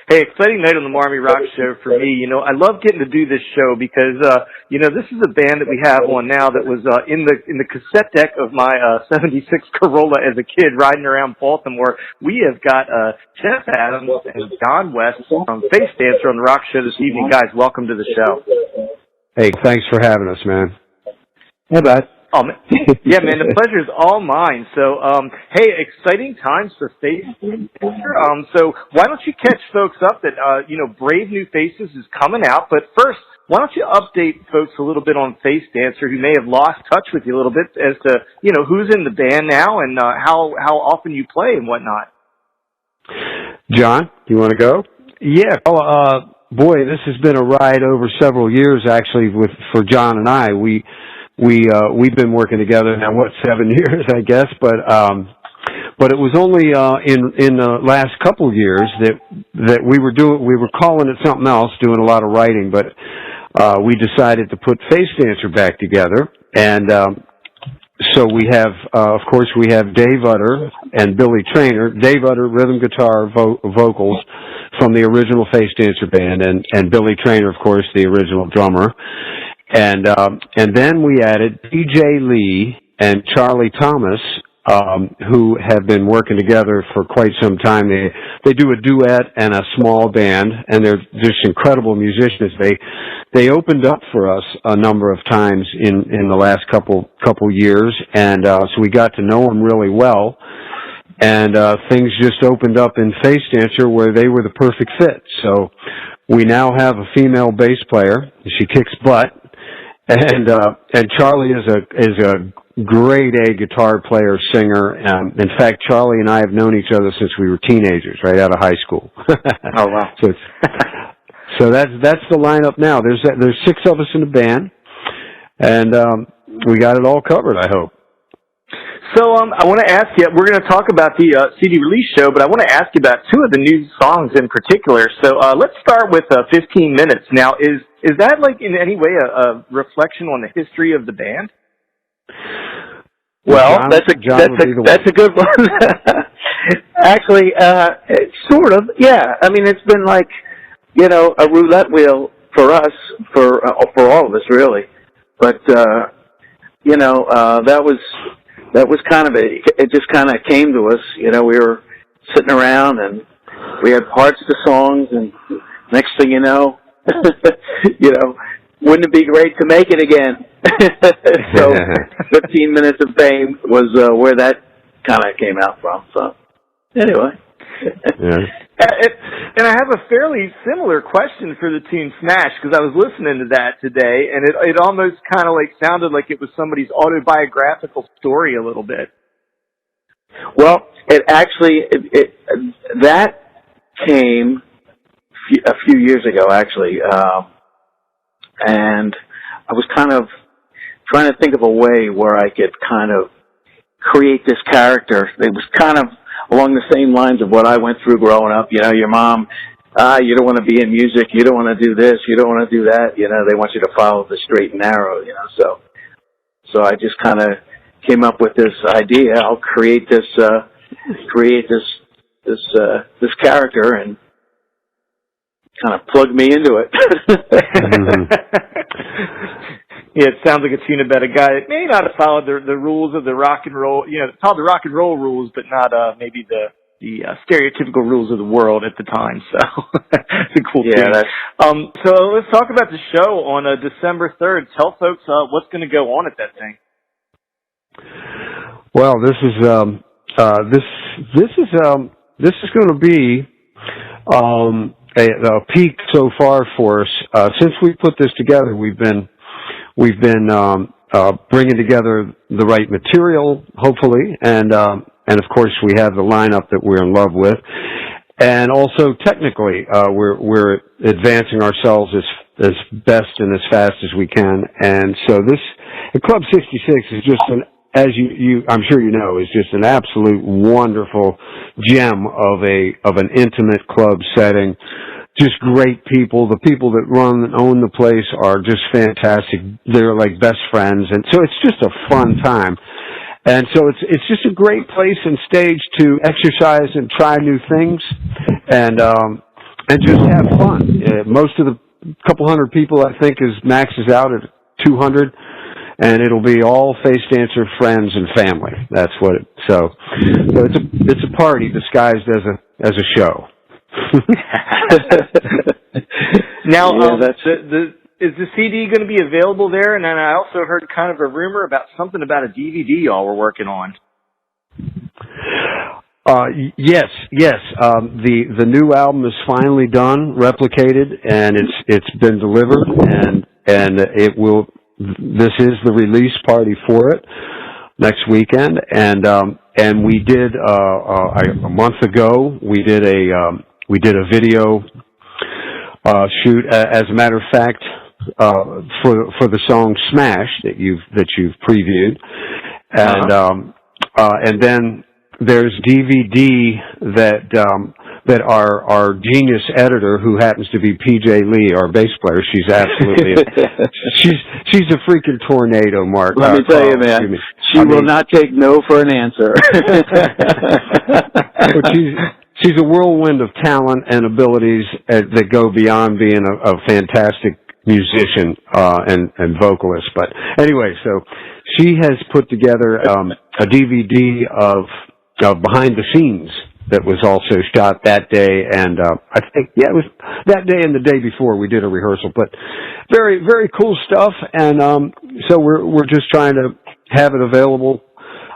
Hey, exciting night on the Marmy Rock Show for me. I love getting to do this show because, this is a band that we have on now that was in the cassette deck of my 76 Corolla as a kid riding around Baltimore. We have got Jeff Adams and Don West from Facedancer on the Rock Show this evening. Guys, welcome to the show. Hey, thanks for having us, man. Hey, bud. Oh, man. Yeah, man, the pleasure is all mine. So, hey, exciting times for Facedancer. So why don't you catch folks up that, Brave New Faces is coming out. But first, why don't you update folks a little bit on Facedancer who may have lost touch with you a little bit as to, who's in the band now and how often you play and whatnot. John, you want to go? Yeah. Oh, boy, this has been a ride over several years, actually, for John and I. We've been working together now, 7 years, I guess, but it was only in the last couple of years that we were calling it something else, doing a lot of writing, but we decided to put Facedancer back together, and so we have, of course, we have Dave Utter and Billy Traynor. Dave Utter, rhythm guitar, vocals from the original Facedancer band, and Billy Traynor, of course, the original drummer. And then we added PJ Lee and Charlie Thomas, who have been working together for quite some time. They do a duet and a small band, and they're just incredible musicians. They opened up for us a number of times in the last couple years, and so we got to know them really well. And things just opened up in Facedancer where they were the perfect fit. So we now have a female bass player. She kicks butt. And Charlie is a grade A guitar player, singer. In fact, Charlie and I have known each other since we were teenagers, right out of high school. Oh wow! So that's the lineup now. There's 6 of us in the band, and we got it all covered, I hope. So I want to ask you. We're going to talk about the CD release show, but I want to ask you about 2 of the new songs in particular. So let's start with 15 Minutes. Now, is that like in any way a reflection on the history of the band? Well, that's a good one. Actually, sort of. Yeah. I mean, it's been like, a roulette wheel for us, for all of us, really. But that was kind of it just kind of came to us. We were sitting around and we had parts of the songs, and next thing you know, wouldn't it be great to make it again? So 15 Minutes of Fame was where that kind of came out from. So anyway. Yeah. And I have a fairly similar question for the tune Smash, because I was listening to that today, and it almost kind of like sounded like it was somebody's autobiographical story a little bit. Well, it actually, that came a few years ago, actually, and I was kind of trying to think of a way where I could kind of create this character. It was kind of along the same lines of what I went through growing up. Your mom, you don't want to be in music, you don't want to do this, you don't want to do that. They want you to follow the straight and narrow. So I just kind of came up with this idea. I'll create this character and kind of plug me into it. Yeah, it sounds like a tune about a guy that may not have followed the rules of the rock and roll, followed the rock and roll rules, but not maybe the stereotypical rules of the world at the time. So it's a cool tune. So let's talk about the show on December 3rd. Tell folks what's going to go on at that thing. Well, this is going to be a peak so far for us. Since we put this together, we've been bringing together the right material, hopefully, and of course we have the lineup that we're in love with, and also technically we're advancing ourselves as best and as fast as we can. And so the Club 66 is just as you I'm sure you know, is just an absolute wonderful gem of an intimate club setting. Just great people. The people that run and own the place are just fantastic. They're like best friends, and so it's just a fun time. And so it's just a great place and stage to exercise and try new things. And and just have fun. Most of the couple hundred people, I think, maxes out at 200, and it'll be all Facedancer friends and family. That's what it. So it's a party disguised as a show. Now, is the CD going to be available there? And then I also heard kind of a rumor about something about a DVD y'all were working on. Yes. The new album is finally done, replicated, and it's been delivered, and it will. This is the release party for it next weekend, and we did a month ago. We did a video shoot. As a matter of fact, for the song "Smash" that you've previewed, and then there's DVD that our genius editor, who happens to be PJ Lee, our bass player, she's absolutely she's a freaking tornado, Mark. Let me tell you, man, she will not take no for an answer. But she's a whirlwind of talent and abilities that go beyond being a fantastic musician and vocalist. But anyway, so she has put together a DVD of behind the scenes that was also shot that day, and I think it was that day and the day before we did a rehearsal. But very, very cool stuff, and so we're just trying to have it available.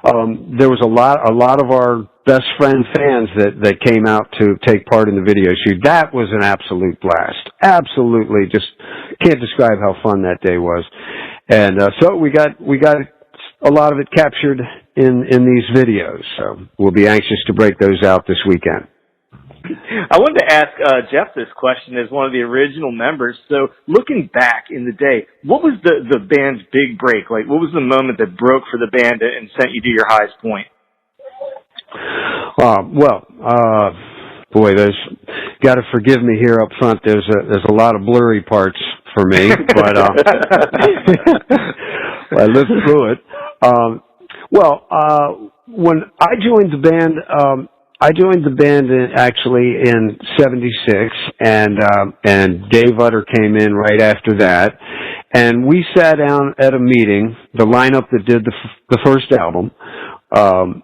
There was a lot of our best friend fans that came out to take part in the video shoot. That was an absolute blast. Absolutely, just can't describe how fun that day was. And so we got a lot of it captured in these videos. So we'll be anxious to break those out this weekend. I wanted to ask Jeff this question as one of the original members. So looking back in the day, what was the band's big break? Like, what was the moment that broke for the band and sent you to your highest point? Boy, there's got to forgive me here up front. There's a lot of blurry parts for me, but I lived through it. When I joined the band, actually in '76, and Dave Utter came in right after that, and we sat down at a meeting, the lineup that did the first album,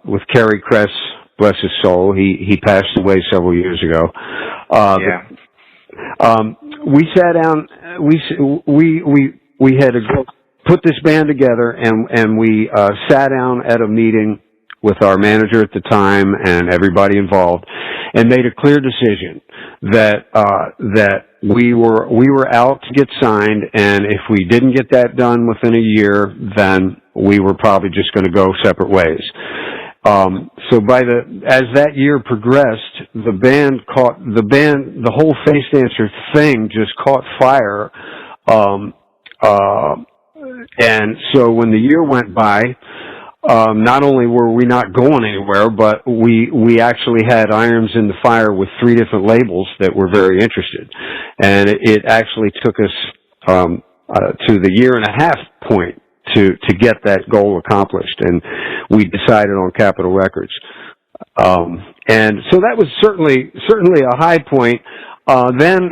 with Kerry Kress, bless his soul. He passed away several years ago. We sat down. We had put this band together, and we sat down at a meeting with our manager at the time and everybody involved, and made a clear decision that we were out to get signed, and if we didn't get that done within a year, then we were probably just going to go separate ways. So as that year progressed, the whole Facedancer thing just caught fire. And so when the year went by, not only were we not going anywhere, but we actually had irons in the fire with 3 different labels that were very interested. And it actually took us, to the year and a half point to get that goal accomplished. And we decided on Capitol Records. And so that was certainly a high point. Then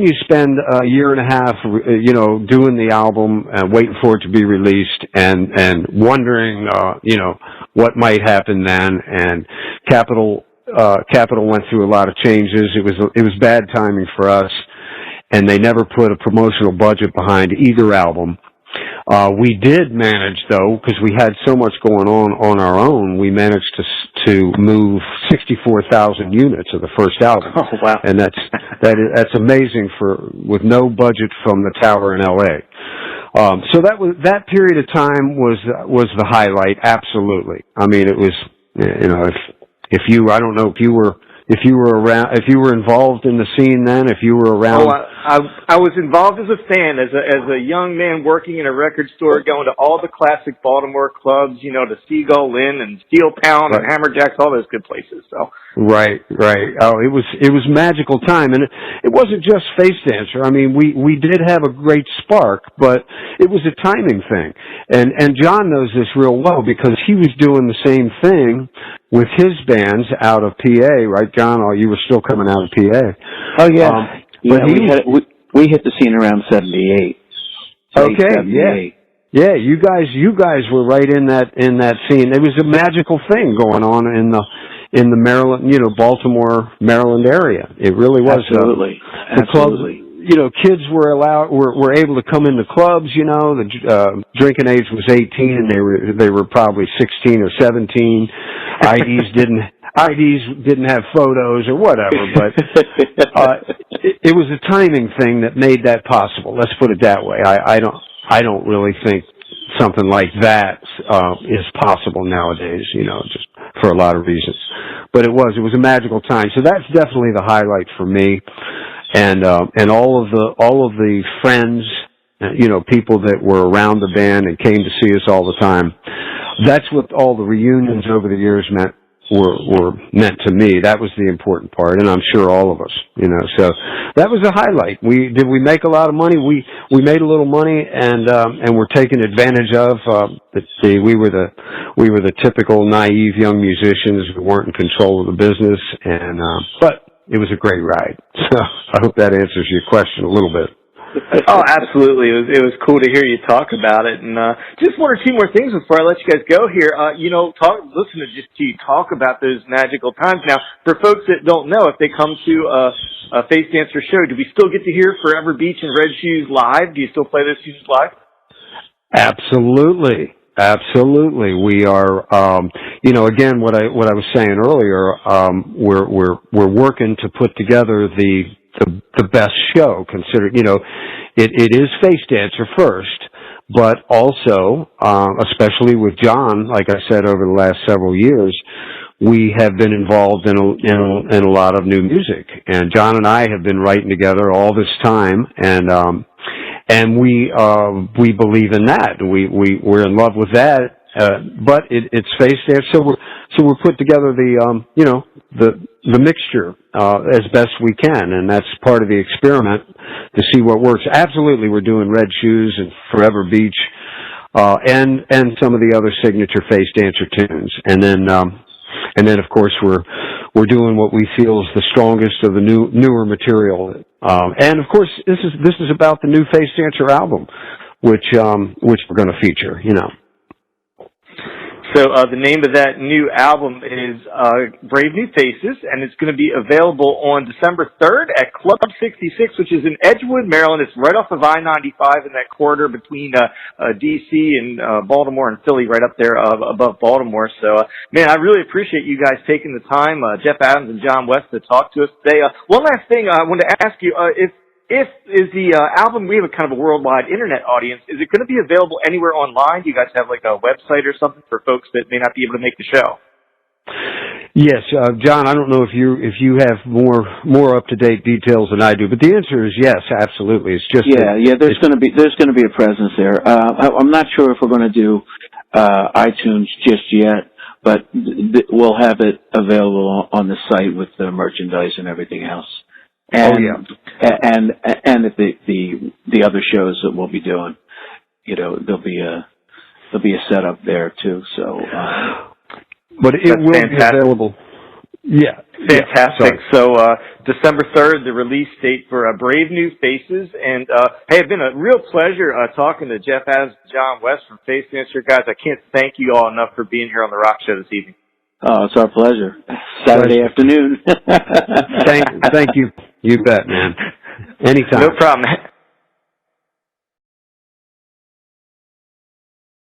you spend a year and a half, doing the album and waiting for it to be released and wondering, what might happen then. And Capitol went through a lot of changes. It was bad timing for us, and they never put a promotional budget behind either album. We did manage, though, because we had so much going on our own, we managed to move 64,000 units of the first album. Oh, wow. And that's amazing with no budget from the Tower in LA. So that period of time was the highlight, absolutely. I mean, it was, I don't know if you were around, if you were involved in the scene then, if you were around. I was involved as a fan, as a young man working in a record store, going to all the classic Baltimore clubs, the Seagull Inn and Steel Pound and Hammerjacks, all those good places. So. Right. Oh, it was magical time, and it wasn't just Facedancer. I mean, we did have a great spark, but it was a timing thing. And John knows this real well because he was doing the same thing with his bands out of PA, right, John? Oh, you were still coming out of PA. Oh yeah, but we hit the scene around 78. Okay, 78. Yeah, you guys were right in that scene. It was a magical thing going on in the Maryland, Baltimore, Maryland area. It really was. Absolutely. The clubs, kids were able to come into clubs. The drinking age was 18, and they were probably 16 or 17. IDs didn't have photos or whatever, but it was a timing thing that made that possible. Let's put it that way. I don't really think something like that is possible nowadays, just for a lot of reasons. But it was a magical time. So that's definitely the highlight for me. And all of the friends, people that were around the band and came to see us all the time. That's what all the reunions over the years were meant to me. That was the important part, and I'm sure all of us, so that was a highlight. Did we make a lot of money? We made a little money, and we're taken advantage of. We were the typical naive young musicians who weren't in control of the business, but it was a great ride. So I hope that answers your question a little bit. Oh, absolutely. It was cool to hear you talk about it. And just one or two more things before I let you guys go here. Listen to you talk about those magical times. Now, for folks that don't know, if they come to a Facedancer show, do we still get to hear Forever Beach and Red Shoes live? Do you still play those tunes live? Absolutely. We are, again, what I was saying earlier, we're working to put together the best show, considered, it is Facedancer first, but also, especially with John, like I said, over the last several years, we have been involved in a lot of new music, and John and I have been writing together all this time, and we believe in that. We're in love with that. But it's Facedancer, so we're put together the mixture, as best we can, and that's part of the experiment to see what works. Absolutely, we're doing Red Shoes and Forever Beach, and some of the other signature Facedancer tunes. And then of course we're doing what we feel is the strongest of the newer material. And of course this is about the new Facedancer album, which we're going to feature, So the name of that new album is Brave New Faces, and it's going to be available on December 3rd at Club 66, which is in Edgewood, Maryland. It's right off of I-95 in that corridor between D.C. and Baltimore and Philly, right up there above Baltimore. So, man, I really appreciate you guys taking the time, Jeff Adams and John West, to talk to us today. One last thing I wanted to ask you, if is the album, we have a kind of a worldwide internet audience, is it going to be available anywhere online? Do you guys have like a website or something for folks that may not be able to make the show? Yes, John, I don't know if you have more up to date details than I do, but the answer is yes, absolutely. It's just there's going to be a presence there. I'm not sure if we're going to do iTunes just yet, but we'll have it available on the site with the merchandise and everything else. And, and at the other shows that we'll be doing, there'll be a setup there too. So, but it will be available. Yeah, fantastic. So December 3rd, the release date for Brave New Faces. And hey, it's been a real pleasure talking to Jeff Adams and John West from Facedancer. Guys, I can't thank you all enough for being here on the Rock Show this evening. Oh, it's our pleasure. Saturday afternoon. Thank you. You bet, man. Anytime. No problem.